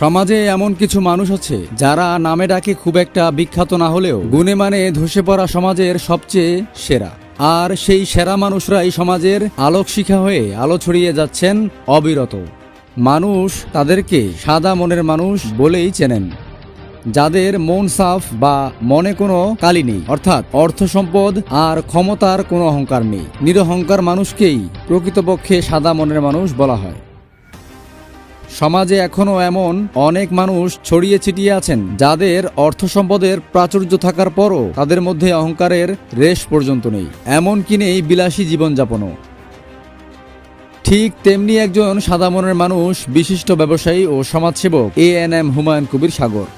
সমাজে এমন কিছু মানুষ আছে যারা নামে ডাকে খুব একটা বিখ্যাত না হলেও গুণে মানে ধসে পড়া সমাজের সবচেয়ে সেরা। আর সেই সেরা মানুষরাই সমাজের আলোক শিখা হয়ে আলো ছড়িয়ে যাচ্ছেন অবিরত। মানুষ তাদেরকে সাদা মনের মানুষ বলেই চেনেন, যাদের মন সাফ বা মনে কোনো কালি নেই, অর্থাৎ অর্থ সম্পদ আর ক্ষমতার কোনো অহংকার নেই। নিরহংকার মানুষকেই প্রকৃতপক্ষে সাদা মনের মানুষ বলা হয়। সমাজে এখনো এমন অনেক মানুষ ছড়িয়ে ছিটিয়ে আছেন যাদের অর্থ সম্পদের প্রাচুর্য থাকার পরও তাদের মধ্যে অহংকারের রেশ পর্যন্ত নেই, এমনকি নেই বিলাসী জীবনযাপনও। ঠিক তেমনি একজন সাদা মনের মানুষ বিশিষ্ট ব্যবসায়ী ও সমাজসেবক এএনএম হুমায়ুন কবির সাগর।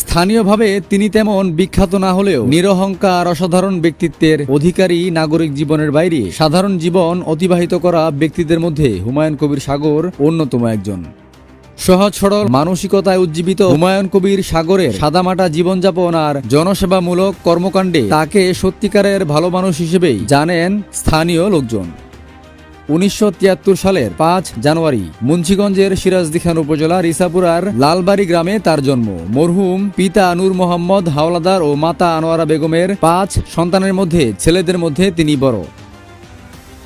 স্থানীয়ভাবে তিনি তেমন বিখ্যাত না হলেও নিরহংকার অসাধারণ ব্যক্তিত্বের অধিকারী। নাগরিক জীবনের বাইরে সাধারণ জীবন অতিবাহিত করা ব্যক্তিদের মধ্যে হুমায়ুন কবির সাগর অন্যতম একজন। সহজ সরল মানসিকতায় উজ্জীবিত হুমায়ুন কবির সাগরের সাদামাটা জীবনযাপন আর জনসেবামূলক কর্মকাণ্ডে তাকে সত্যিকারের ভালো মানুষ হিসেবেই জানেন স্থানীয় লোকজন। 1973 সালের 5 জানুয়ারি মুন্সিগঞ্জের সিরাজদি খান উপজেলার ইসাপুরার লালবাড়ি গ্রামে তার জন্ম। মরহুম পিতা নূর মোহাম্মদ হাওলাদার ও মাতা আনোয়ারা বেগমের 5 সন্তানের মধ্যে ছেলেদের মধ্যে তিনি বড়।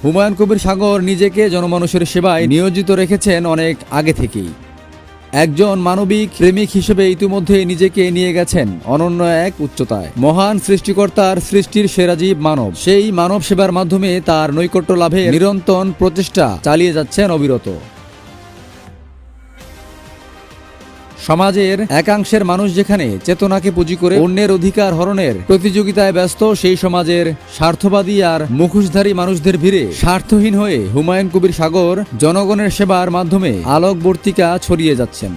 হুমায়ুন কবির সাগর নিজেকে জনমানুষের সেবায় নিয়োজিত রেখেছেন অনেক আগে থেকেই। একজন মানবিক প্রেমিক হিসেবে ইতিমধ্যে নিজেকে নিয়ে গেছেন অনন্য এক উচ্চতায়। মহান সৃষ্টিকর্তার সৃষ্টির সেরা জীব মানব, সেই মানব সেবার মাধ্যমে তার নৈকট্য লাভে নিরন্তর প্রচেষ্টা চালিয়ে যাচ্ছেন অবিরত। সমাজের একাংশের মানুষ যেখানে চেতনাকে পুঁজি করে অন্যের অধিকার হরণের প্রতিযোগিতায় ব্যস্ত, সেই সমাজের স্বার্থবাদী আর মুখোশধারী মানুষদের ভিড়ে স্বার্থহীন হয়ে হুমায়ুন কবির সাগর জনগণের সেবার মাধ্যমে আলোকবর্তিকা ছড়িয়ে যাচ্ছেন।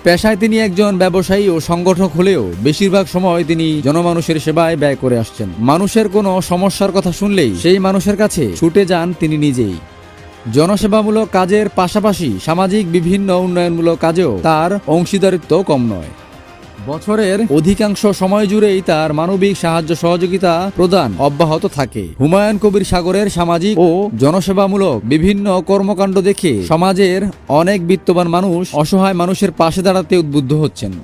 পেশায় তিনি একজন ব্যবসায়ী ও সংগঠক হলেও বেশিরভাগ সময় তিনি জনমানুষের সেবায় ব্যয় করে আসছেন। মানুষের কোনো সমস্যার কথা শুনলেই সেই মানুষের কাছে ছুটে যান তিনি নিজেই। জনসেবামূলক কাজের পাশাপাশি সামাজিক বিভিন্ন উন্নয়নমূলক কাজেও তার অংশীদারিত্ব কম নয়। বছরের অধিকাংশ সময় জুড়েই তার মানবিক সাহায্য সহযোগিতা প্রদান অব্যাহত থাকে। হুমায়ুন কবির সাগরের সামাজিক ও জনসেবামূলক বিভিন্ন কর্মকাণ্ড দেখে সমাজের অনেক বিত্তবান মানুষ অসহায় মানুষের পাশে দাঁড়াতে উদ্বুদ্ধ হচ্ছেন।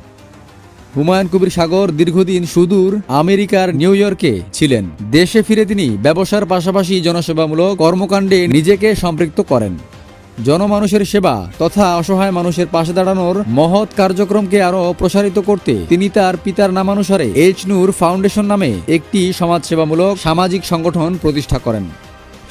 হুমায়ুন কবির সাগর দীর্ঘদিন সুদূর আমেরিকার নিউ ইয়র্কে ছিলেন। দেশে ফিরে তিনি ব্যবসার পাশাপাশি জনসেবামূলক কর্মকাণ্ডে নিজেকে সম্পৃক্ত করেন। জনমানুষের সেবা তথা অসহায় মানুষের পাশে দাঁড়ানোর মহৎ কার্যক্রমকে আরও প্রসারিত করতে তিনি তার পিতার নামানুসারে এইচ নূর ফাউন্ডেশন নামে একটি সমাজসেবামূলক সামাজিক সংগঠন প্রতিষ্ঠা করেন।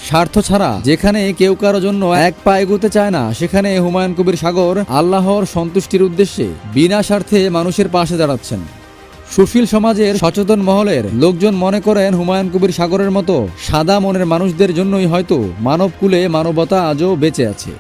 স্বার্থ ছাড়া যেখানে কেউ কারো জন্য এক পা এগোতে চায় না, সেখানে হুমায়ুন কবির সাগর আল্লাহর সন্তুষ্টির উদ্দেশ্যে বিনা স্বার্থে মানুষের পাশে দাঁড়াচ্ছেন। সুশীল সমাজের সচেতন মহলের লোকজন মনে করেন হুমায়ুন কবির সাগরের মতো সাদা মনের মানুষদের জন্যই হয়তো মানবকুলে মানবতা আজও বেঁচে আছে।